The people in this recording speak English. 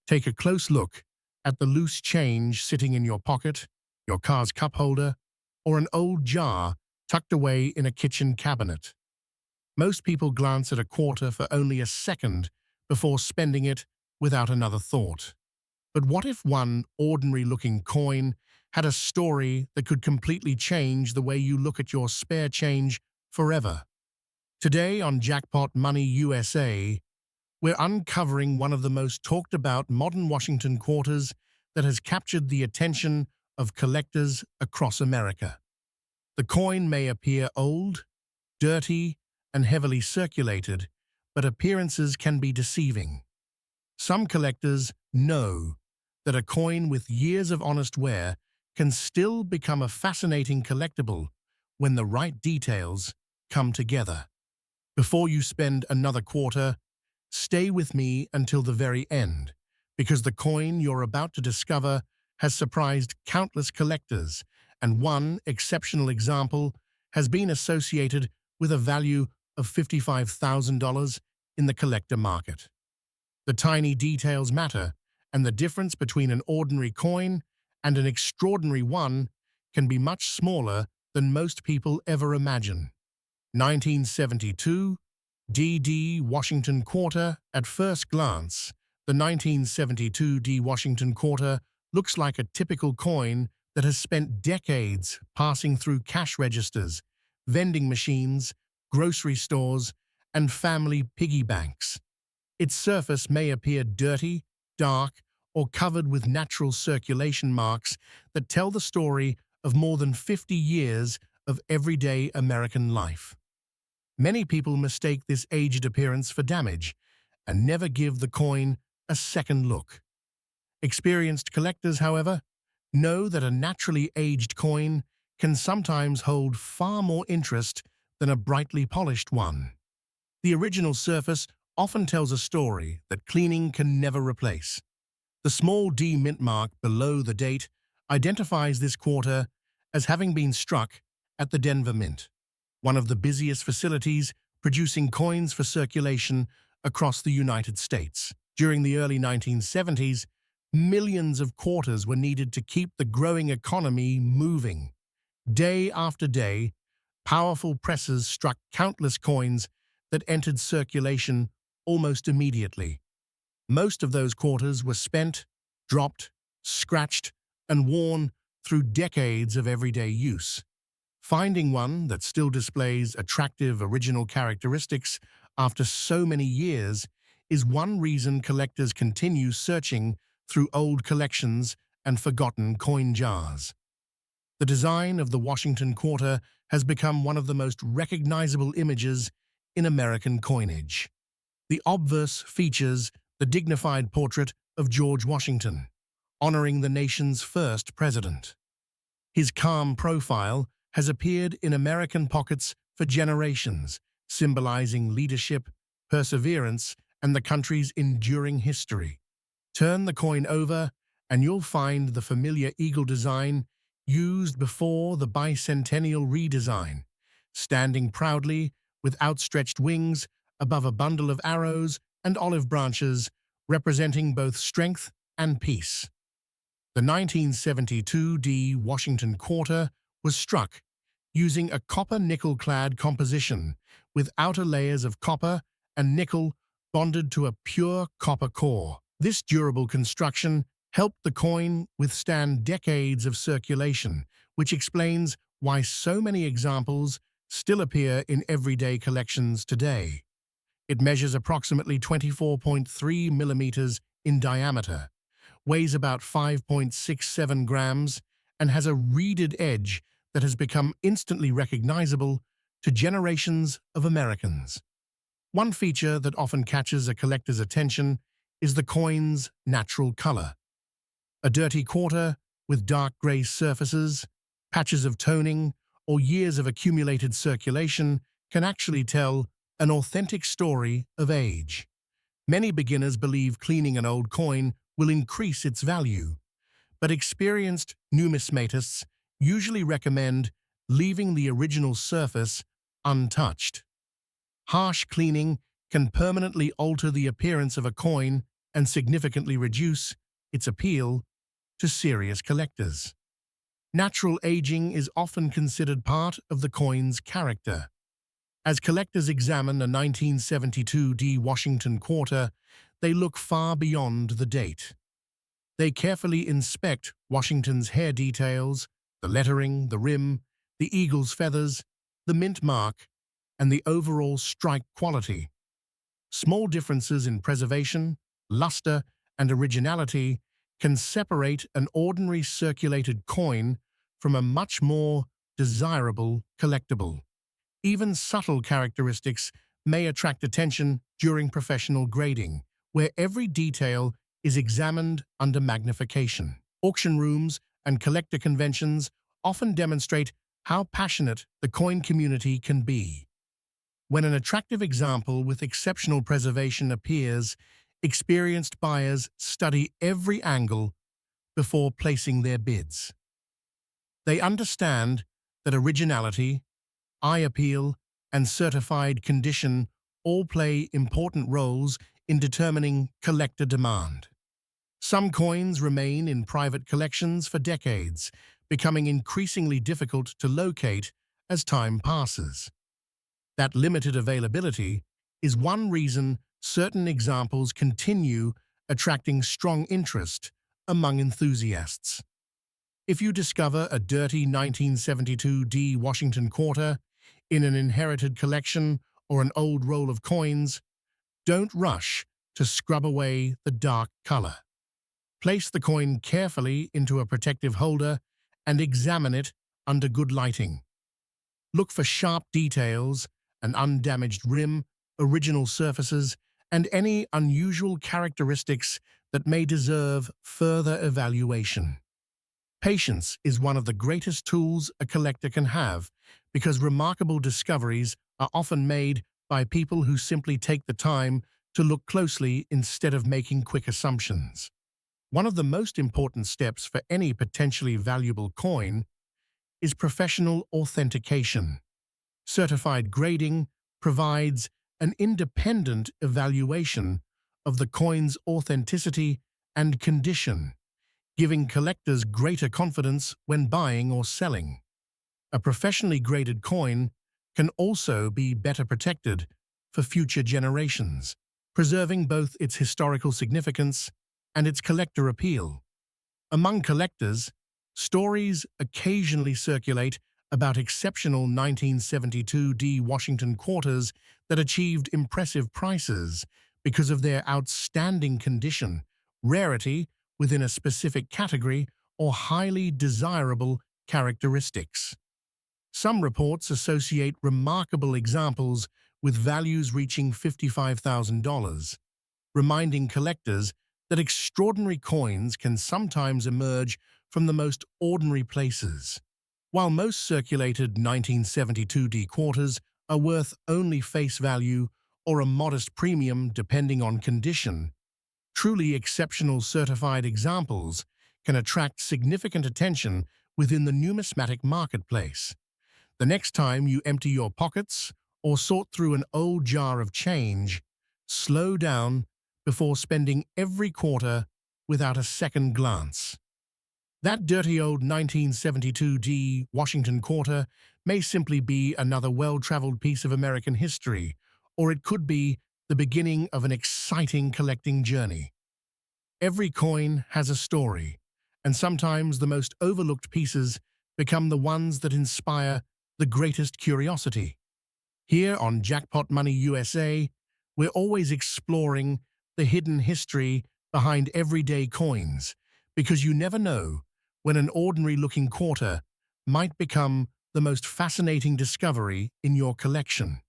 Take a close look at the loose change sitting in your pocket, your car's cup holder, or an old jar tucked away in a kitchen cabinet. Most people glance at a quarter for only a second before spending it without another thought. But what if one ordinary-looking coin had a story that could completely change the way you look at your spare change forever? Today on Jackpot Money USA, we're uncovering one of the most talked-about modern Washington quarters that has captured the attention of collectors across America. The coin may appear old, dirty, and heavily circulated, but appearances can be deceiving. Some collectors know that a coin with years of honest wear can still become a fascinating collectible when the right details come together. Before you spend another quarter, stay with me until the very end, because the coin you're about to discover has surprised countless collectors, and one exceptional example has been associated with a value of $55,000 in the collector market. The tiny details matter, and the difference between an ordinary coin and an extraordinary one can be much smaller than most people ever imagine. 1972 D.D. Washington Quarter. At first glance, the 1972 D. Washington Quarter looks like a typical coin that has spent decades passing through cash registers, vending machines, grocery stores, and family piggy banks. Its surface may appear dirty, dark, or covered with natural circulation marks that tell the story of more than 50 years of everyday American life. Many people mistake this aged appearance for damage and never give the coin a second look. Experienced collectors, however, know that a naturally aged coin can sometimes hold far more interest than a brightly polished one. The original surface often tells a story that cleaning can never replace. The small D mint mark below the date identifies this quarter as having been struck at the Denver Mint, one of the busiest facilities producing coins for circulation across the United States. During the early 1970s, millions of quarters were needed to keep the growing economy moving. Day after day, powerful presses struck countless coins that entered circulation almost immediately. Most of those quarters were spent, dropped, scratched, and worn through decades of everyday use. Finding one that still displays attractive original characteristics after so many years is one reason collectors continue searching through old collections and forgotten coin jars. The design of the Washington Quarter has become one of the most recognizable images in American coinage. The obverse features the dignified portrait of George Washington, honoring the nation's first president. His calm profile has appeared in American pockets for generations, symbolizing leadership, perseverance, and the country's enduring history. Turn the coin over, and you'll find the familiar eagle design used before the bicentennial redesign, standing proudly with outstretched wings above a bundle of arrows and olive branches, representing both strength and peace. The 1972 D. Washington Quarter was struck using a copper-nickel-clad composition with outer layers of copper and nickel bonded to a pure copper core. This durable construction helped the coin withstand decades of circulation, which explains why so many examples still appear in everyday collections today. It measures approximately 24.3 millimeters in diameter, weighs about 5.67 grams, and has a reeded edge that has become instantly recognizable to generations of Americans. One feature that often catches a collector's attention is the coin's natural color. A dirty quarter with dark gray surfaces, patches of toning, or years of accumulated circulation can actually tell an authentic story of age. Many beginners believe cleaning an old coin will increase its value, but experienced numismatists usually recommend leaving the original surface untouched. Harsh cleaning can permanently alter the appearance of a coin and significantly reduce its appeal to serious collectors. Natural aging is often considered part of the coin's character. As collectors examine a 1972 D Washington quarter, they look far beyond the date. They carefully inspect Washington's hair details, the lettering, the rim, the eagle's feathers, the mint mark, and the overall strike quality. Small differences in preservation, luster, and originality can separate an ordinary circulated coin from a much more desirable collectible. Even subtle characteristics may attract attention during professional grading, where every detail is examined under magnification. Auction rooms and collector conventions often demonstrate how passionate the coin community can be. When an attractive example with exceptional preservation appears, experienced buyers study every angle before placing their bids. They understand that originality, eye appeal, and certified condition all play important roles in determining collector demand. Some coins remain in private collections for decades, becoming increasingly difficult to locate as time passes. That limited availability is one reason certain examples continue attracting strong interest among enthusiasts. If you discover a dirty 1972 D Washington quarter in an inherited collection or an old roll of coins, don't rush to scrub away the dark color. Place the coin carefully into a protective holder and examine it under good lighting. Look for sharp details, an undamaged rim, original surfaces, and any unusual characteristics that may deserve further evaluation. Patience is one of the greatest tools a collector can have because remarkable discoveries are often made by people who simply take the time to look closely instead of making quick assumptions. One of the most important steps for any potentially valuable coin is professional authentication. Certified grading provides an independent evaluation of the coin's authenticity and condition, giving collectors greater confidence when buying or selling. A professionally graded coin can also be better protected for future generations, preserving both its historical significance and its collector appeal. Among collectors, stories occasionally circulate about exceptional 1972 D Washington quarters that achieved impressive prices because of their outstanding condition, rarity within a specific category, or highly desirable characteristics. Some reports associate remarkable examples with values reaching $55,000, reminding collectors that extraordinary coins can sometimes emerge from the most ordinary places. While most circulated 1972 D quarters are worth only face value or a modest premium depending on condition, truly exceptional certified examples can attract significant attention within the numismatic marketplace. The next time you empty your pockets or sort through an old jar of change, slow down before spending every quarter without a second glance. That dirty old 1972 D Washington quarter may simply be another well-traveled piece of American history, or it could be the beginning of an exciting collecting journey. Every coin has a story, and sometimes the most overlooked pieces become the ones that inspire the greatest curiosity. Here on Jackpot Money USA, we're always exploring the hidden history behind everyday coins, because you never know when an ordinary-looking quarter might become the most fascinating discovery in your collection.